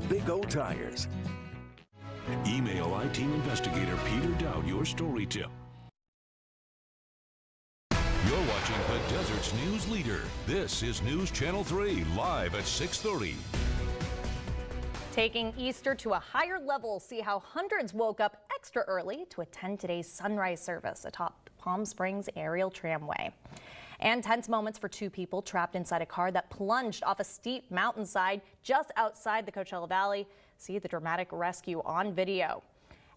Big O Tires. Email I-Team investigator Peter Dowd your story tip. You're watching the Desert's news leader. This is News Channel 3, live at 6:30. Taking Easter to a higher level, see how hundreds woke up extra early to attend today's sunrise service atop Palm Springs aerial tramway. And tense moments for two people trapped inside a car that plunged off a steep mountainside just outside the Coachella Valley. See the dramatic rescue on video.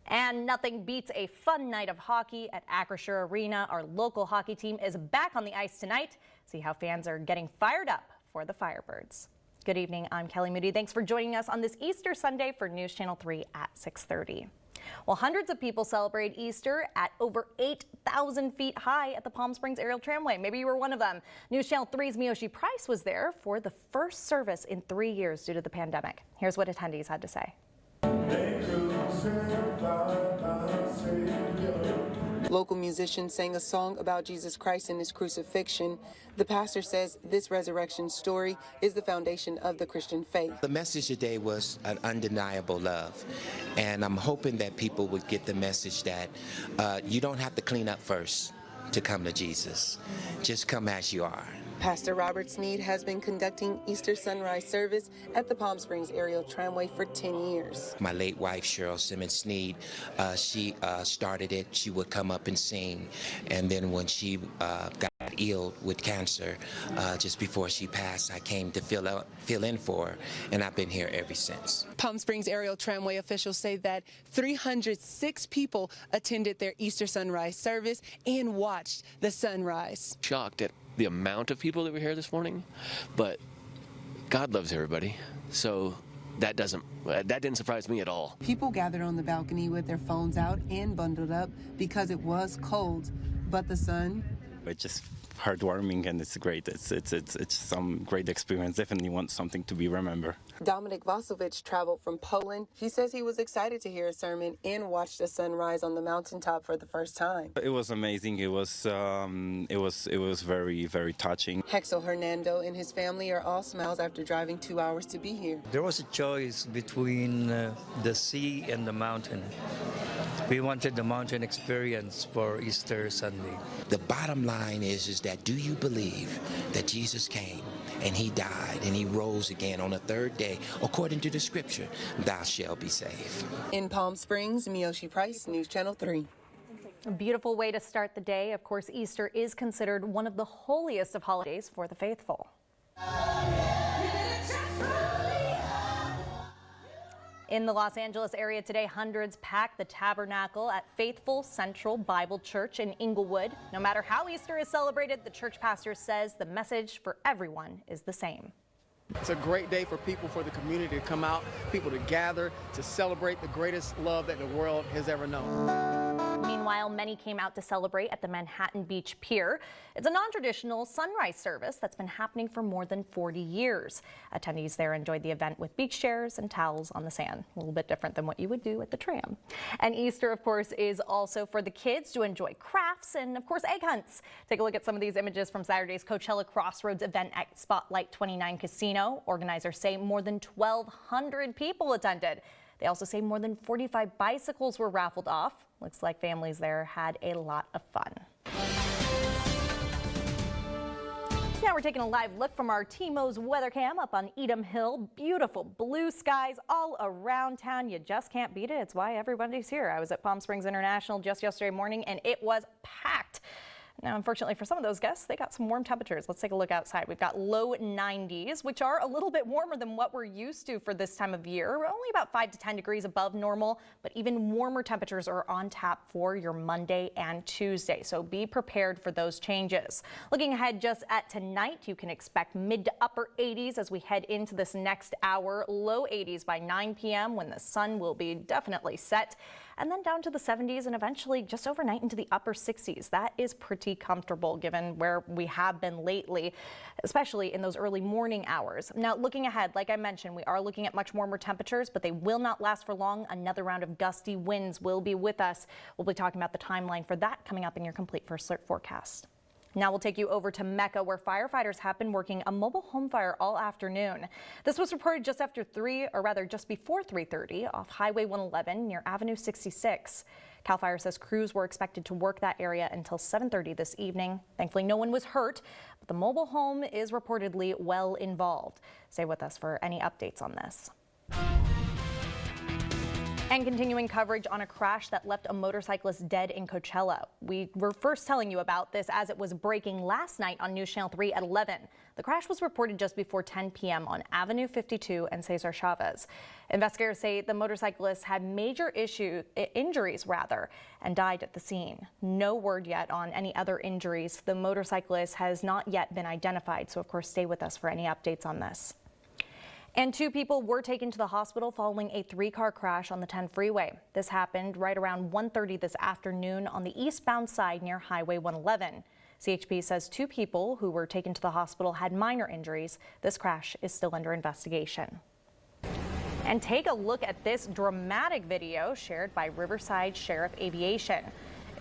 And nothing beats a fun night of hockey at Acrisure Arena. Our local hockey team is back on the ice tonight. See how fans are getting fired up for the Firebirds. Good evening, I'm Kelly Moody. Thanks for joining us on this Easter Sunday for News Channel 3 at 6:30. Well, hundreds of people celebrate Easter at over 8,000 feet high at the Palm Springs aerial tramway. Maybe you were one of them. News Channel 3's Miyoshi Price was there for the first service in 3 years due to the pandemic. Here's what attendees had to say. Local musicians sang a song about Jesus Christ and his crucifixion. The pastor says this resurrection story is the foundation of the Christian faith. The message today was an undeniable love, and I'm hoping that people would get the message that you don't have to clean up first to come to Jesus. Just come as you are. Pastor Robert Sneed has been conducting Easter sunrise service at the Palm Springs aerial tramway for 10 years. My late wife, Cheryl Simmons Sneed, she started it. She would come up and sing. And then when she got ill with cancer, just before she passed, I came to fill in for her, and I've been here ever since. Palm Springs aerial tramway officials say that 306 people attended their Easter sunrise service and watched the sunrise. Shocked at the amount of people that were here this morning, but God loves everybody, so that didn't surprise me at all. People gathered on the balcony with their phones out and bundled up because it was cold, but the sun. It's just heartwarming, and it's great. It's some great experience. Definitely want something to be remembered. Dominic Vasovich traveled from Poland. He says he was excited to hear a sermon and watch the sunrise on the mountaintop for the first time. It was amazing. It was very, very touching. Hexel Hernando and his family are all smiles after driving 2 hours to be here. There was a choice between the sea and the mountain. We wanted the mountain experience for Easter Sunday. The bottom line is that do you believe that Jesus came and he died and he rose again on the third day, according to the scripture, thou shalt be saved. In Palm Springs, Miyoshi Price, News Channel 3. A beautiful way to start the day. Of course, Easter is considered one of the holiest of holidays for the faithful. In the Los Angeles area today, hundreds packed the tabernacle at Faithful Central Bible Church in Inglewood. No matter how Easter is celebrated, the church pastor says the message for everyone is the same. It's a great day for people, for the community to come out, people to gather, to celebrate the greatest love that the world has ever known. Meanwhile, many came out to celebrate at the Manhattan Beach Pier. It's a non-traditional sunrise service that's been happening for more than 40 years. Attendees there enjoyed the event with beach chairs and towels on the sand. A little bit different than what you would do at the tram. And Easter, of course, is also for the kids to enjoy crafts and, of course, egg hunts. Take a look at some of these images from Saturday's Coachella Crossroads event at Spotlight 29 Casino. Organizers say more than 1,200 people attended. They also say more than 45 bicycles were raffled off. Looks like families there had a lot of fun. Now we're taking a live look from our TMO's weather cam up on Edom Hill. Beautiful blue skies all around town. You just can't beat it. It's why everybody's here. I was at Palm Springs International just yesterday morning and it was packed. Now, unfortunately for some of those guests, they got some warm temperatures. Let's take a look outside. We've got low 90s, which are a little bit warmer than what we're used to for this time of year. We're only about 5 to 10 degrees above normal, but even warmer temperatures are on tap for your Monday and Tuesday. So be prepared for those changes. Looking ahead just at tonight, you can expect mid to upper 80s as we head into this next hour. Low 80s by 9 p.m. when the sun will be definitely set. And then down to the 70s and eventually just overnight into the upper 60s. That is pretty comfortable given where we have been lately, especially in those early morning hours. Now, looking ahead, like I mentioned, we are looking at much warmer temperatures, but they will not last for long. Another round of gusty winds will be with us. We'll be talking about the timeline for that coming up in your complete first alert forecast. Now we'll take you over to Mecca, where firefighters have been working a mobile home fire all afternoon. This was reported just before 3:30 off Highway 111 near Avenue 66. CAL FIRE says crews were expected to work that area until 7:30 this evening. Thankfully, no one was hurt, but the mobile home is reportedly well involved. Stay with us for any updates on this. And continuing coverage on a crash that left a motorcyclist dead in Coachella. We were first telling you about this as it was breaking last night on News Channel 3 at 11. The crash was reported just before 10 p.m. on Avenue 52 and Cesar Chavez. Investigators say the motorcyclist had major injuries, and died at the scene. No word yet on any other injuries. The motorcyclist has not yet been identified, so of course stay with us for any updates on this. And 2 people were taken to the hospital following a 3-car crash on the 10 freeway. This happened right around 1:30 this afternoon on the eastbound side near Highway 111. CHP says 2 people who were taken to the hospital had minor injuries. This crash is still under investigation. And take a look at this dramatic video shared by Riverside Sheriff Aviation.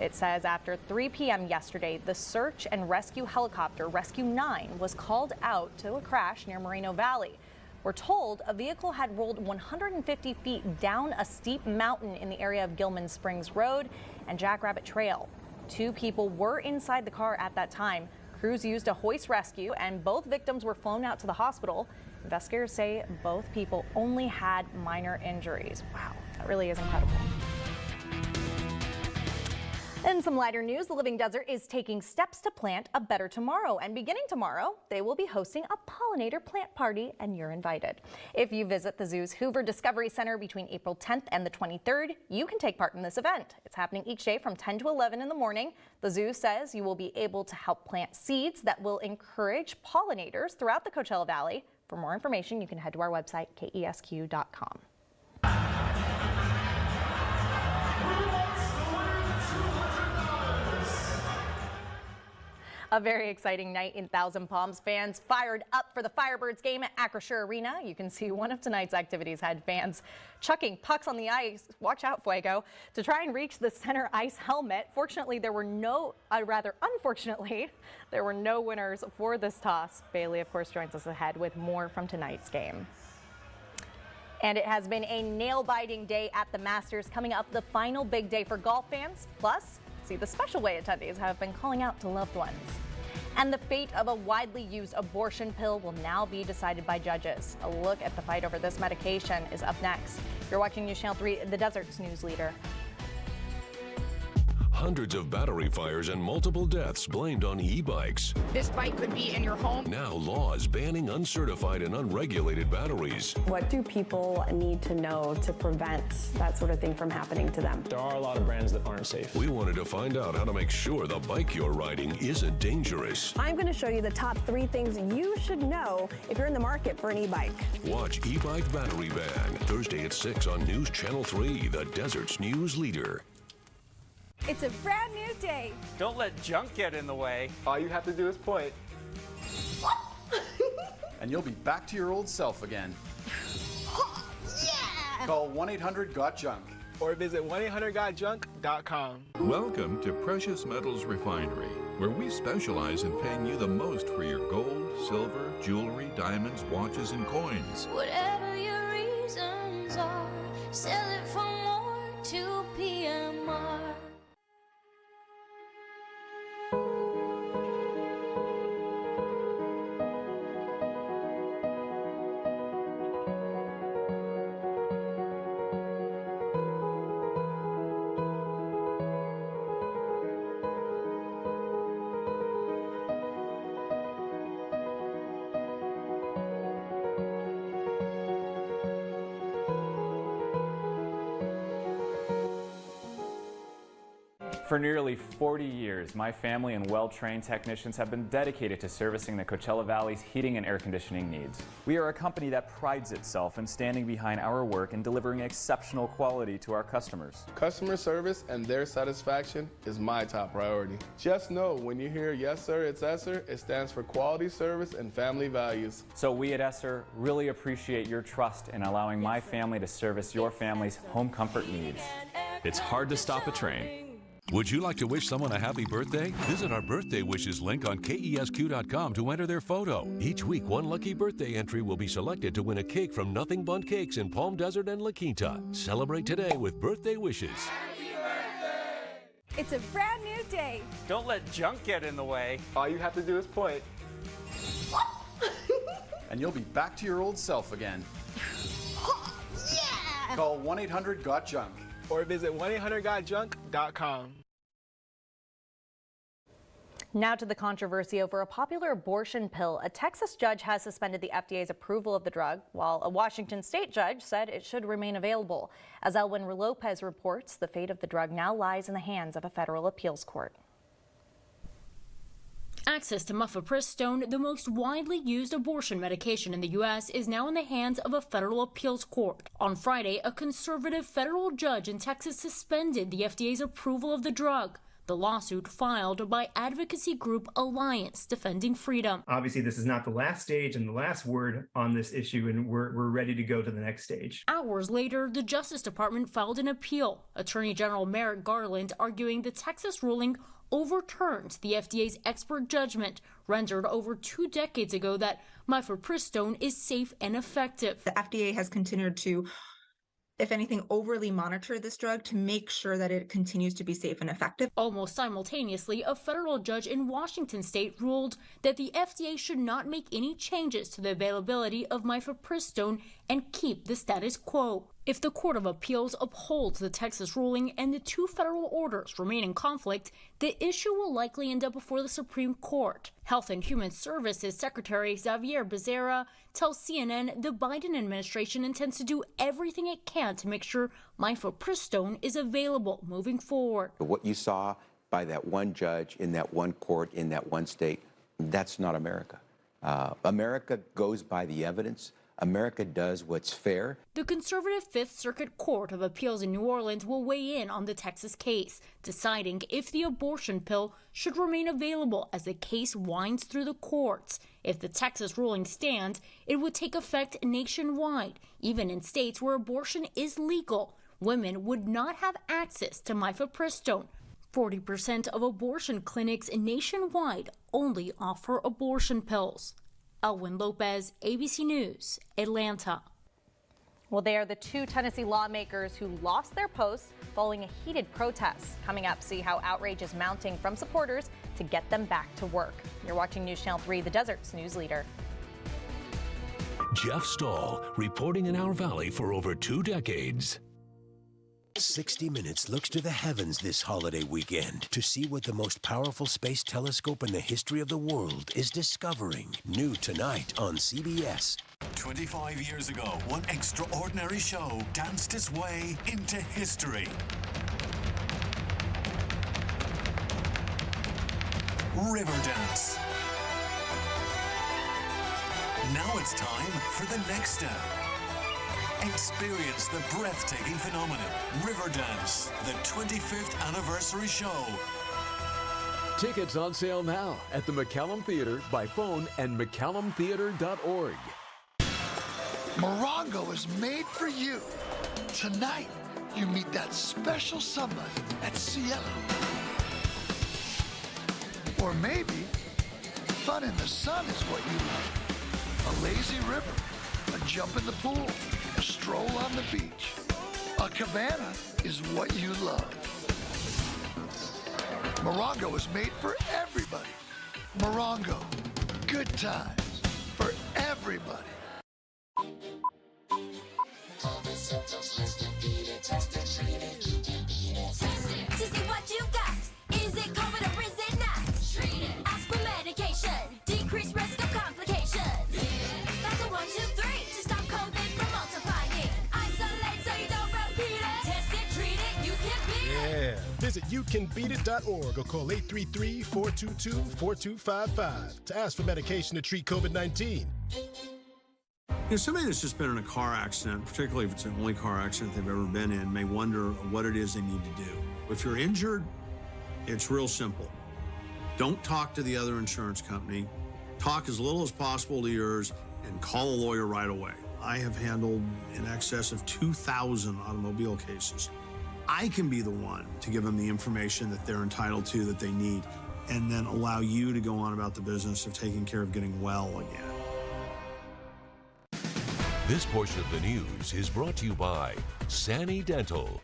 It says after 3 p.m. yesterday, the search and rescue helicopter Rescue 9 was called out to a crash near Moreno Valley. We're told a vehicle had rolled 150 feet down a steep mountain in the area of Gilman Springs Road and Jackrabbit Trail. 2 people were inside the car at that time. Crews used a hoist rescue and both victims were flown out to the hospital. Investigators say both people only had minor injuries. Wow, that really is incredible. In some lighter news, the Living Desert is taking steps to plant a better tomorrow. And beginning tomorrow, they will be hosting a pollinator plant party, and you're invited. If you visit the zoo's Hoover Discovery Center between April 10th and the 23rd, you can take part in this event. It's happening each day from 10 to 11 in the morning. The zoo says you will be able to help plant seeds that will encourage pollinators throughout the Coachella Valley. For more information, you can head to our website, kesq.com. A very exciting night in Thousand Palms. Fans fired up for the Firebirds game at Acrisure Arena. You can see one of tonight's activities had fans chucking pucks on the ice, watch out Fuego, to try and reach the center ice helmet. Fortunately, unfortunately, there were no winners for this toss. Bailey, of course, joins us ahead with more from tonight's game. And it has been a nail-biting day at the Masters, coming up the final big day for golf fans. Plus, see the special way attendees have been calling out to loved ones. And the fate of a widely used abortion pill will now be decided by judges. A look at the fight over this medication is up next. You're watching News Channel 3, the Desert's news leader. Hundreds of battery fires and multiple deaths blamed on e-bikes. This bike could be in your home. Now laws banning uncertified and unregulated batteries. What do people need to know to prevent that sort of thing from happening to them? There are a lot of brands that aren't safe. We wanted to find out how to make sure the bike you're riding isn't dangerous. I'm going to show you the top 3 things you should know if you're in the market for an e-bike. Watch E-Bike Battery Ban Thursday at 6 on News Channel 3, the Desert's news leader. It's a brand new day. Don't let junk get in the way. All you have to do is point. And you'll be back to your old self again. Yeah! Call 1-800-GOT-JUNK. Or visit 1-800-GOT-JUNK.com. Welcome to Precious Metals Refinery, where we specialize in paying you the most for your gold, silver, jewelry, diamonds, watches, and coins. Whatever your reasons are, sell it for more to PMR. For nearly 40 years, my family and well-trained technicians have been dedicated to servicing the Coachella Valley's heating and air conditioning needs. We are a company that prides itself in standing behind our work and delivering exceptional quality to our customers. Customer service and their satisfaction is my top priority. Just know when you hear yes sir, it's Esser, it stands for quality service and family values. So we at Esser really appreciate your trust in allowing my family to service your family's home comfort needs. It's hard to stop a train, Would you like to wish someone a happy birthday? Visit our birthday wishes link on KESQ.com to enter their photo. Each week, one lucky birthday entry will be selected to win a cake from Nothing Bundt Cakes in Palm Desert and La Quinta. Celebrate today with birthday wishes. It's a brand new day. Don't let junk get in the way. All you have to do is point. And you'll be back to your old self again. Yeah! Call 1-800-GOT-JUNK. Or visit 1-800-GOT-JUNK.com. Now to the controversy over a popular abortion pill. A Texas judge has suspended the FDA's approval of the drug, while a Washington state judge said it should remain available. As Elwin Lopez reports, the fate of the drug now lies in the hands of a federal appeals court. Access to mifepristone, the most widely used abortion medication in the U.S., is now in the hands of a federal appeals court. On Friday, a conservative federal judge in Texas suspended the FDA's approval of the drug. The lawsuit filed by advocacy group Alliance Defending Freedom. Obviously, this is not the last stage and the last word on this issue, and we're ready to go to the next stage. Hours later, the Justice Department filed an appeal. Attorney General Merrick Garland arguing the Texas ruling overturns the FDA's expert judgment rendered over 2 decades ago that mifepristone is safe and effective. The FDA has continued to, if anything, overly monitor this drug to make sure that it continues to be safe and effective. Almost simultaneously, a federal judge in Washington state ruled that the FDA should not make any changes to the availability of mifepristone and keep the status quo. If the Court of Appeals upholds the Texas ruling and the 2 federal orders remain in conflict, the issue will likely end up before the Supreme Court. Health and Human Services Secretary Xavier Becerra tells CNN the Biden administration intends to do everything it can to make sure mifepristone is available moving forward. What you saw by that one judge in that one court in that one state, that's not America. America goes by the evidence. America does what's fair. The conservative Fifth Circuit Court of Appeals in New Orleans will weigh in on the Texas case, deciding if the abortion pill should remain available as the case winds through the courts. If the Texas ruling stands, it would take effect nationwide. Even in states where abortion is legal, women would not have access to mifepristone. 40% of abortion clinics nationwide only offer abortion pills. Elwin Lopez, ABC News, Atlanta. Well, they are the 2 Tennessee lawmakers who lost their posts following a heated protest. Coming up, see how outrage is mounting from supporters to get them back to work. You're watching News Channel 3, the Desert's news leader. Jeff Stahl, reporting in our valley for over 2 decades. 60 Minutes looks to the heavens this holiday weekend to see what the most powerful space telescope in the history of the world is discovering. New tonight on CBS. 25 years ago, one extraordinary show danced its way into history. Riverdance. Now it's time for the next step. Experience the breathtaking phenomenon, Riverdance, the 25th anniversary show. Tickets on sale now at the McCallum Theater by phone and McCallumtheater.org. Morongo is made for you. Tonight, you meet that special somebody at Cielo. Or maybe fun in the sun is what you love. A lazy river, a jump in the pool, a stroll on the beach. A cabana is what you love. Morongo is made for everybody. Morongo, good times for everybody. To see what you've got. Is it COVID or is it not? Treat it. Ask for medication. Decrease risk of complications. That's a 1, 2, 3 to stop COVID from multiplying. Isolate so you don't repeat it. Test it, treat it, you can beat it. Yeah. Visit youcanbeatit.org or call 833-422-4255 to ask for medication to treat COVID-19. You know, somebody that's just been in a car accident, particularly if it's the only car accident they've ever been in, may wonder what it is they need to do. If you're injured, it's real simple. Don't talk to the other insurance company. Talk as little as possible to yours and call a lawyer right away. I have handled in excess of 2,000 automobile cases. I can be the one to give them the information that they're entitled to, that they need, and then allow you to go on about the business of taking care of getting well again. This portion of the news is brought to you by Sani Dental.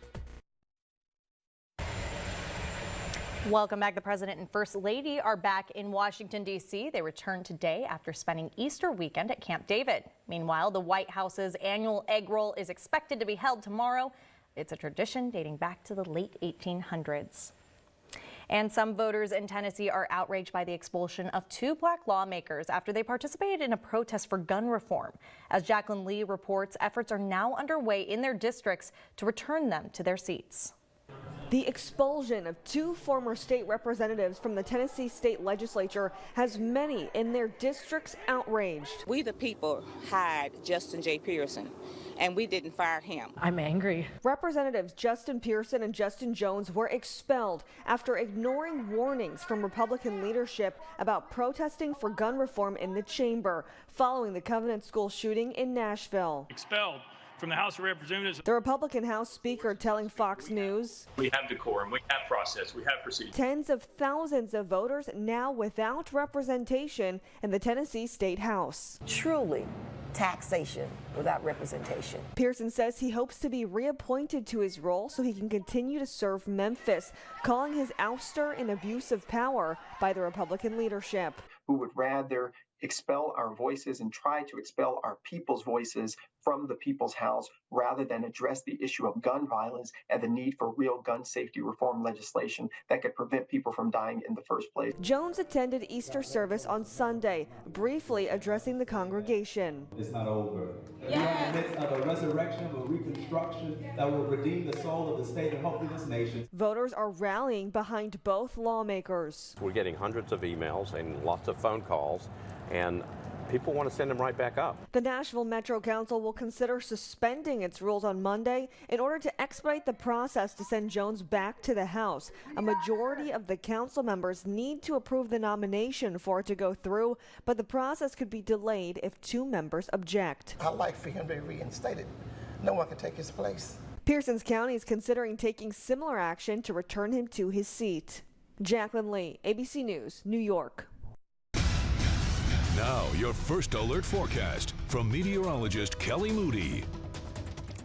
Welcome back. The President and First Lady are back in Washington, D.C. They returned today after spending Easter weekend at Camp David. Meanwhile, the White House's annual egg roll is expected to be held tomorrow. It's a tradition dating back to the late 1800s. And some voters in Tennessee are outraged by the expulsion of 2 black lawmakers after they participated in a protest for gun reform. As Jacqueline Lee reports, efforts are now underway in their districts to return them to their seats. The expulsion of 2 former state representatives from the Tennessee state legislature has many in their districts outraged. We the people hired Justin J. Pearson, and we didn't fire him. I'm angry. Representatives Justin Pearson and Justin Jones were expelled after ignoring warnings from Republican leadership about protesting for gun reform in the chamber following the Covenant School shooting in Nashville. Expelled from the House of Representatives. The Republican House Speaker telling Fox News, We have decorum, we have process, we have procedure. Tens of thousands of voters now without representation in the Tennessee State House. Truly taxation without representation. Pearson says he hopes to be reappointed to his role so he can continue to serve Memphis, calling his ouster an abuse of power by the Republican leadership. Who would rather expel our voices and try to expel our people's voices from the people's house rather than address the issue of gun violence and the need for real gun safety reform legislation that could prevent people from dying in the first place. Jones attended Easter service on Sunday, briefly addressing the congregation. It's not over. We are in the midst of a resurrection, of a reconstruction that will redeem the soul of the state and hopefully this nation. Voters are rallying behind both lawmakers. We're getting hundreds of emails and lots of phone calls, and people want to send them right back up. The Nashville Metro Council will consider suspending its rules on Monday in order to expedite the process to send Jones back to the House. A majority of the council members need to approve the nomination for it to go through, but the process could be delayed if 2 members object. I'd like for him to be reinstated. No one can take his place. Pearsons County is considering taking similar action to return him to his seat. Jacqueline Lee, ABC News, New York. Now, your first alert forecast from meteorologist Kelly Moody.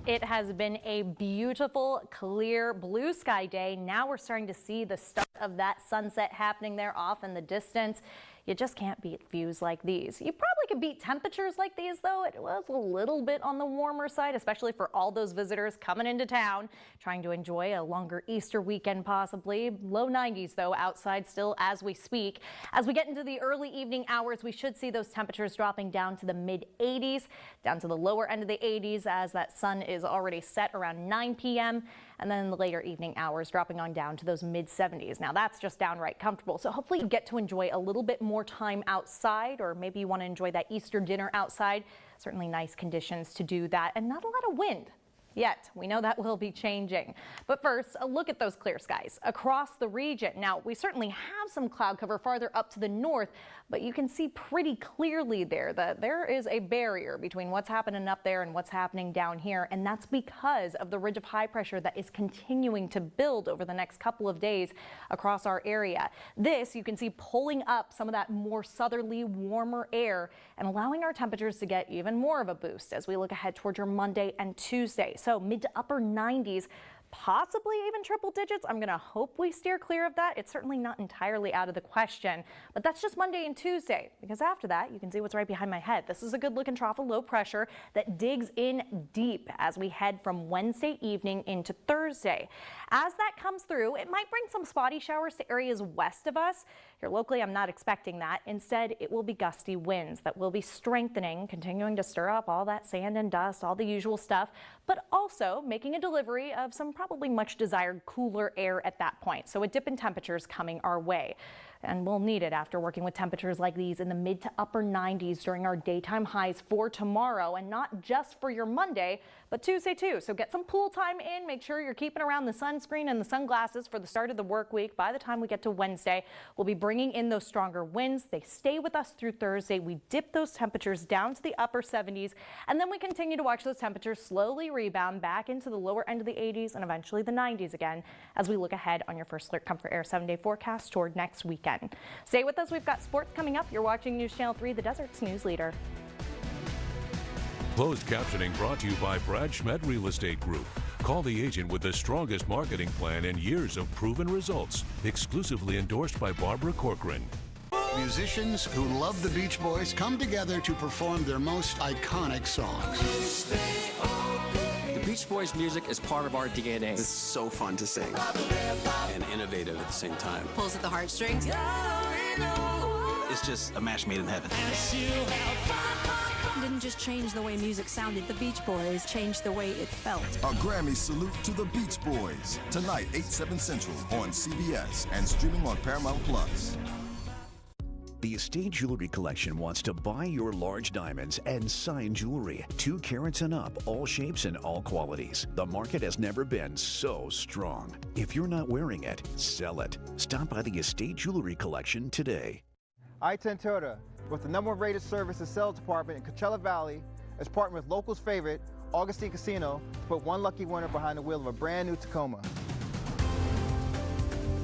It has been a beautiful, clear, blue sky day. Now we're starting to see the start of that sunset happening there off in the distance. You just can't beat views like these. You probably could beat temperatures like these, though. It was a little bit on the warmer side, especially for all those visitors coming into town, trying to enjoy a longer Easter weekend possibly. Low 90s, though, outside still as we speak. As we get into the early evening hours, we should see those temperatures dropping down to the mid 80s, down to the lower end of the 80s as that sun is already set around 9 p.m. And then in the later evening hours dropping on down to those mid 70s. Now that's just downright comfortable. So hopefully you get to enjoy a little bit more time outside, or maybe you want to enjoy that Easter dinner outside. Certainly nice conditions to do that, and not a lot of wind yet. We know that will be changing. But first, a look at those clear skies across the region. Now, we certainly have some cloud cover farther up to the north, but you can see pretty clearly there that there is a barrier between what's happening up there and what's happening down here. And that's because of the ridge of high pressure that is continuing to build over the next couple of days across our area. This you can see pulling up some of that more southerly, warmer air and allowing our temperatures to get even more of a boost as we look ahead towards your Monday and Tuesday. So mid to upper 90s, possibly even triple digits. I'm going to hope we steer clear of that. It's certainly not entirely out of the question, but that's just Monday and Tuesday, because after that, you can see what's right behind my head. This is a good looking trough of low pressure that digs in deep as we head from Wednesday evening into Thursday. As that comes through, it might bring some spotty showers to areas west of us. Here locally, I'm not expecting that. Instead, it will be gusty winds that will be strengthening, continuing to stir up all that sand and dust, all the usual stuff, but also making a delivery of some probably much desired cooler air at that point. So a dip in temperatures coming our way. And we'll need it after working with temperatures like these in the mid to upper 90s during our daytime highs for tomorrow, and not just for your Monday, but Tuesday too. So get some pool time in. Make sure you're keeping around the sunscreen and the sunglasses for the start of the work week. By the time we get to Wednesday, we'll be bringing in those stronger winds. They stay with us through Thursday. We dip those temperatures down to the upper 70s, and then we continue to watch those temperatures slowly rebound back into the lower end of the 80s and eventually the 90s again as we look ahead on your first Alert Comfort Air 7-day forecast toward next weekend. Stay with us. We've got sports coming up. You're watching News Channel 3, the Desert's news leader. Closed captioning brought to you by Brad Schmidt Real Estate Group. Call the agent with the strongest marketing plan and years of proven results. Exclusively endorsed by Barbara Corcoran. Musicians who love the Beach Boys come together to perform their most iconic songs. The Beach Boys music is part of our DNA. It's so fun to sing and innovative at the same time. Pulls at the heartstrings. It's just a match made in heaven. Didn't just change the way music sounded. The Beach Boys changed the way it felt. A Grammy salute to the Beach Boys. Tonight, 8/7 Central on CBS and streaming on Paramount Plus. The Estate Jewelry Collection wants to buy your large diamonds and signed jewelry. 2 carats and up, all shapes and all qualities. The market has never been so strong. If you're not wearing it, sell it. Stop by the Estate Jewelry Collection today. I-10 Toyota, with the #1 rated service and sales department in Coachella Valley, is partnering with locals' favorite, Augustine Casino, to put one lucky winner behind the wheel of a brand new Tacoma.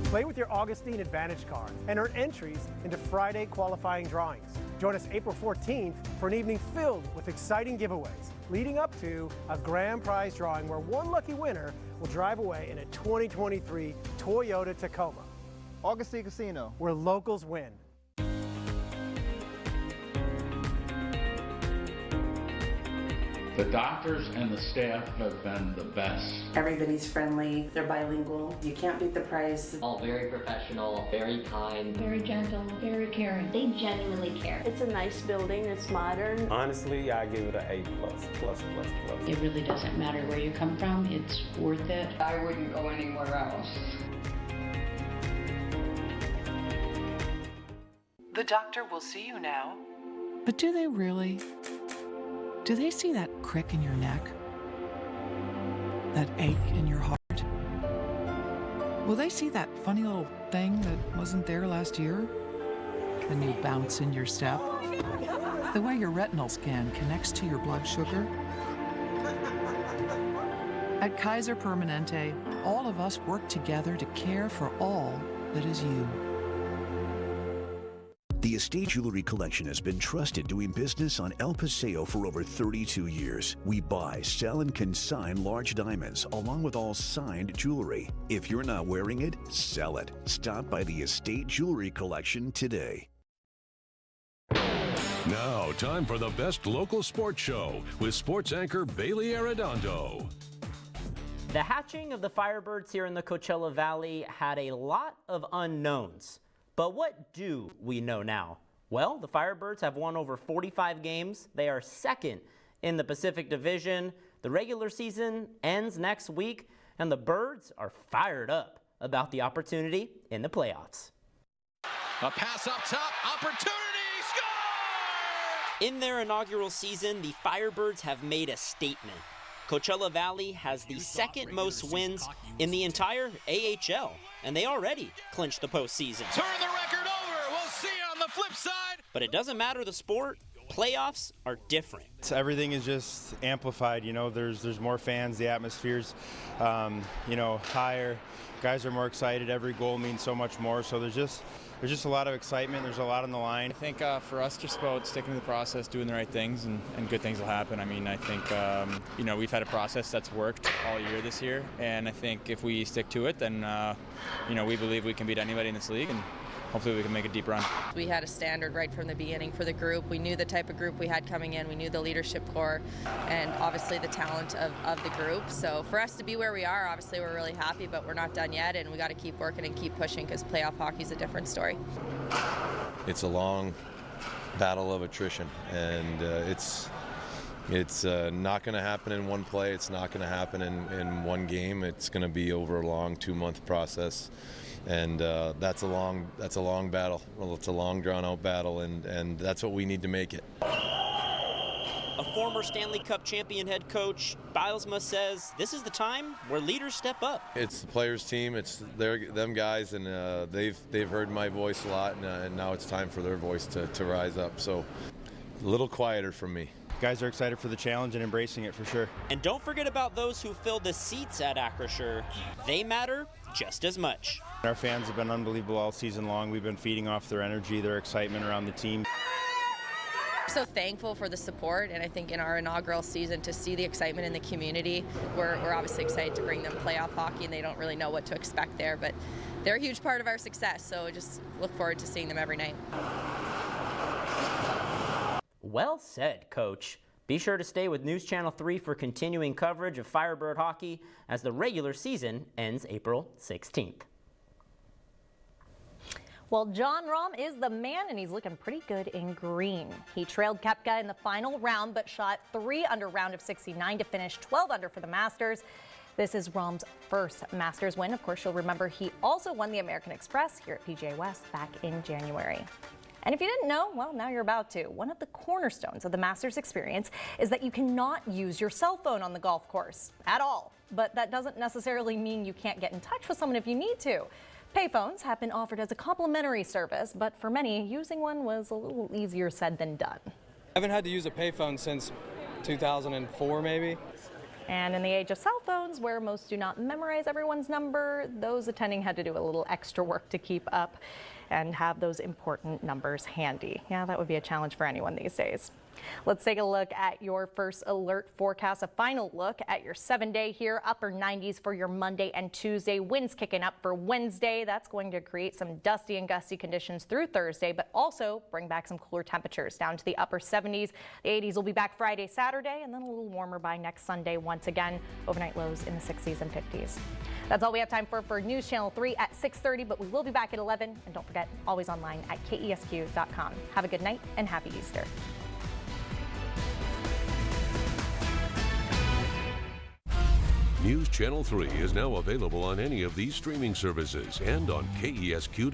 Play with your Augustine Advantage card and earn entries into Friday qualifying drawings. Join us April 14th for an evening filled with exciting giveaways, leading up to a grand prize drawing where one lucky winner will drive away in a 2023 Toyota Tacoma. Augustine Casino, where locals win. The doctors and the staff have been the best. Everybody's friendly, they're bilingual. You can't beat the price. All very professional, very kind. Very gentle, very caring. They genuinely care. It's a nice building, it's modern. Honestly, I give it an A++++. It really doesn't matter where you come from, it's worth it. I wouldn't go anywhere else. The doctor will see you now. But do they really? Do they see that crick in your neck? That ache in your heart? Will they see that funny little thing that wasn't there last year? The new bounce in your step? The way your retinal scan connects to your blood sugar? At Kaiser Permanente, all of us work together to care for all that is you. The Estate Jewelry Collection has been trusted doing business on El Paseo for over 32 years. We buy, sell, and consign large diamonds, along with all signed jewelry. If you're not wearing it, sell it. Stop by the Estate Jewelry Collection today. Now, time for the best local sports show with sports anchor Bailey Arredondo. The hatching of the Firebirds here in the Coachella Valley had a lot of unknowns. But what do we know now? Well, the Firebirds have won over 45 games. They are second in the Pacific Division. The regular season ends next week, and the Birds are fired up about the opportunity in the playoffs. A pass up top, opportunity, score! In their inaugural season, the Firebirds have made a statement. Coachella Valley has the second most wins in the entire AHL, and they already clinched the postseason. Turn the record over. We'll see on the flip side. But it doesn't matter the sport. Playoffs are different. Everything is just amplified. You know, there's more fans. The atmosphere's, higher. Guys are more excited. Every goal means so much more. So there's just a lot of excitement. There's a lot on the line. I think for us, just about sticking to the process, doing the right things, and good things will happen. I mean, I think, we've had a process that's worked all year this year, and I think if we stick to it, then, we believe we can beat anybody in this league, and hopefully we can make a deep run. We had a standard right from the beginning for the group. We knew the type of group we had coming in. We knew the leadership core and obviously the talent of the group. So for us to be where we are, obviously we're really happy, but we're not done yet, and we got to keep working and keep pushing because playoff hockey is a different story. It's a long battle of attrition, and it's It's not going to happen in one play. It's not going to happen in one game. It's going to be over a long 2-month process, and that's a long battle. Well, it's a long, drawn-out battle, and that's what we need to make it. A former Stanley Cup champion head coach, Bilesma says this is the time where leaders step up. It's the players' team. It's them guys, and they've heard my voice a lot, and now it's time for their voice to rise up. So a little quieter from me. Guys are excited for the challenge and embracing it for sure. And don't forget about those who filled the seats at Acrisure. They matter just as much. Our fans have been unbelievable all season long. We've been feeding off their energy, their excitement around the team. So thankful for the support, and I think in our inaugural season to see the excitement in the community, we're obviously excited to bring them playoff hockey, and they don't really know what to expect there, but they're a huge part of our success, so just look forward to seeing them every night. Well said, Coach. Be sure to stay with News Channel 3 for continuing coverage of Firebird hockey as the regular season ends April 16th. Well, John Rahm is the man, and he's looking pretty good in green. He trailed Koepka in the final round, but shot 3 under round of 69 to finish 12 under for the Masters. This is Rahm's first Masters win. Of course, you'll remember he also won the American Express here at PGA West back in January. And if you didn't know, well, now you're about to. One of the cornerstones of the Masters experience is that you cannot use your cell phone on the golf course at all. But that doesn't necessarily mean you can't get in touch with someone if you need to. Payphones have been offered as a complimentary service, but for many, using one was a little easier said than done. I haven't had to use a payphone since 2004, maybe. And in the age of cell phones, where most do not memorize everyone's number, those attending had to do a little extra work to keep up and have those important numbers handy. Yeah, that would be a challenge for anyone these days. Let's take a look at your first alert forecast, a final look at your 7-day here. Upper 90s for your Monday and Tuesday. Winds kicking up for Wednesday. That's going to create some dusty and gusty conditions through Thursday, but also bring back some cooler temperatures down to the upper 70s. The 80s will be back Friday, Saturday, and then a little warmer by next Sunday once again. Overnight lows in the 60s and 50s. That's all we have time for News Channel 3 at 6:30, but we will be back at 11. And don't forget, always online at KESQ.com. Have a good night and happy Easter. News Channel 3 is now available on any of these streaming services and on KESQ.com.